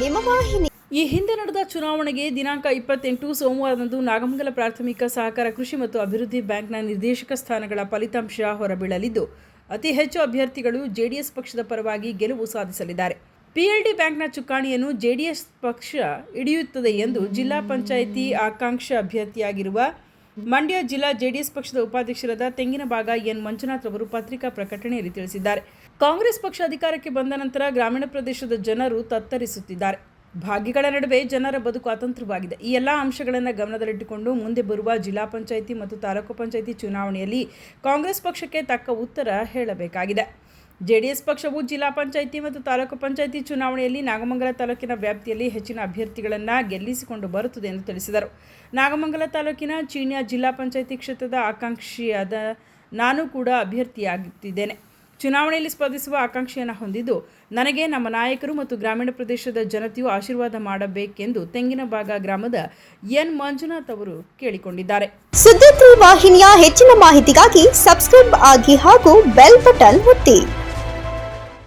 ನಿಮ್ಮ ವಾಹಿನಿ. ಈ ಹಿಂದೆ ನಡೆದ ಚುನಾವಣೆಗೆ ದಿನಾಂಕ 28 ಸೋಮವಾರದಂದು ನಾಗಮಂಗಲ ಪ್ರಾಥಮಿಕ ಸಹಕಾರ ಕೃಷಿ ಮತ್ತು ಅಭಿವೃದ್ಧಿ ಬ್ಯಾಂಕ್ನ ನಿರ್ದೇಶಕ ಸ್ಥಾನಗಳ ಫಲಿತಾಂಶ ಹೊರಬೀಳಲಿದ್ದು, ಅತಿ ಹೆಚ್ಚು ಅಭ್ಯರ್ಥಿಗಳು ಜೆಡಿಎಸ್ ಪಕ್ಷದ ಪರವಾಗಿ ಗೆಲುವು ಸಾಧಿಸಲಿದ್ದಾರೆ. ಪಿಎಲ್ಡಿ ಬ್ಯಾಂಕ್ನ ಚುಕ್ಕಾಣಿಯನ್ನು ಜೆಡಿಎಸ್ ಪಕ್ಷ ಹಿಡಿಯುತ್ತದೆ ಎಂದು ಜಿಲ್ಲಾ ಪಂಚಾಯಿತಿ ಆಕಾಂಕ್ಷಿ ಅಭ್ಯರ್ಥಿಯಾಗಿರುವ ಮಂಡ್ಯ ಜಿಲ್ಲಾ ಜೆಡಿಎಸ್ ಪಕ್ಷದ ಉಪಾಧ್ಯಕ್ಷರಾದ ತೆಂಗಿನಭಾಗ ಎನ್ ಮಂಜುನಾಥ್ ಅವರು ಪತ್ರಿಕಾ ಪ್ರಕಟಣೆಯಲ್ಲಿ ತಿಳಿಸಿದ್ದಾರೆ. ಕಾಂಗ್ರೆಸ್ ಪಕ್ಷ ಅಧಿಕಾರಕ್ಕೆ ಬಂದ ನಂತರ ಗ್ರಾಮೀಣ ಪ್ರದೇಶದ ಜನರು ತತ್ತರಿಸುತ್ತಿದ್ದಾರೆ. ಭಾಗ್ಯಗಳ ನಡುವೆ ಜನರ ಬದುಕು ಅತಂತ್ರವಾಗಿದೆ. ಈ ಎಲ್ಲ ಅಂಶಗಳನ್ನು ಗಮನದಲ್ಲಿಟ್ಟುಕೊಂಡು ಮುಂದೆ ಬರುವ ಜಿಲ್ಲಾ ಪಂಚಾಯಿತಿ ಮತ್ತು ತಾಲೂಕು ಪಂಚಾಯಿತಿ ಚುನಾವಣೆಯಲ್ಲಿ ಕಾಂಗ್ರೆಸ್ ಪಕ್ಷಕ್ಕೆ ತಕ್ಕ ಉತ್ತರ ಹೇಳಬೇಕಾಗಿದೆ. ಜೆಡಿಎಸ್ ಪಕ್ಷವು ಜಿಲ್ಲಾ ಪಂಚಾಯಿತಿ ಮತ್ತು ತಾಲೂಕು ಪಂಚಾಯಿತಿ ಚುನಾವಣೆಯಲ್ಲಿ ನಾಗಮಂಗಲ ತಾಲೂಕಿನ ವ್ಯಾಪ್ತಿಯಲ್ಲಿ ಹೆಚ್ಚಿನ ಅಭ್ಯರ್ಥಿಗಳನ್ನು ಗೆಲ್ಲಿಸಿಕೊಂಡು ಬರುತ್ತದೆ ಎಂದು ತಿಳಿಸಿದರು. ನಾಗಮಂಗಲ ತಾಲೂಕಿನ ಚೀಣ್ಯ ಜಿಲ್ಲಾ ಪಂಚಾಯಿತಿ ಕ್ಷೇತ್ರದ ಆಕಾಂಕ್ಷಿಯಾದ ನಾನು ಕೂಡ ಅಭ್ಯರ್ಥಿಯಾಗುತ್ತಿದ್ದೇನೆ. ಚುನಾವಣೆಯಲ್ಲಿ ಸ್ಪರ್ಧಿಸುವ ಆಕಾಂಕ್ಷೆಯನ್ನು ಹೊಂದಿದ್ದು, ನನಗೆ ನಮ್ಮ ನಾಯಕರು ಮತ್ತು ಗ್ರಾಮೀಣ ಪ್ರದೇಶದ ಜನತೆಯು ಆಶೀರ್ವಾದ ಮಾಡಬೇಕೆಂದು ತೆಂಗಿನಭಾಗ ಗ್ರಾಮದ ಎನ್ ಮಂಜುನಾಥ್ ಅವರು ಕೇಳಿಕೊಂಡಿದ್ದಾರೆ. ಸುದ್ದಿ ವಾಹಿನಿಯ ಹೆಚ್ಚಿನ ಮಾಹಿತಿಗಾಗಿ ಸಬ್ಸ್ಕ್ರೈಬ್ ಆಗಿ ಹಾಗೂ ಬೆಲ್ ಬಟನ್ ಒತ್ತಿ.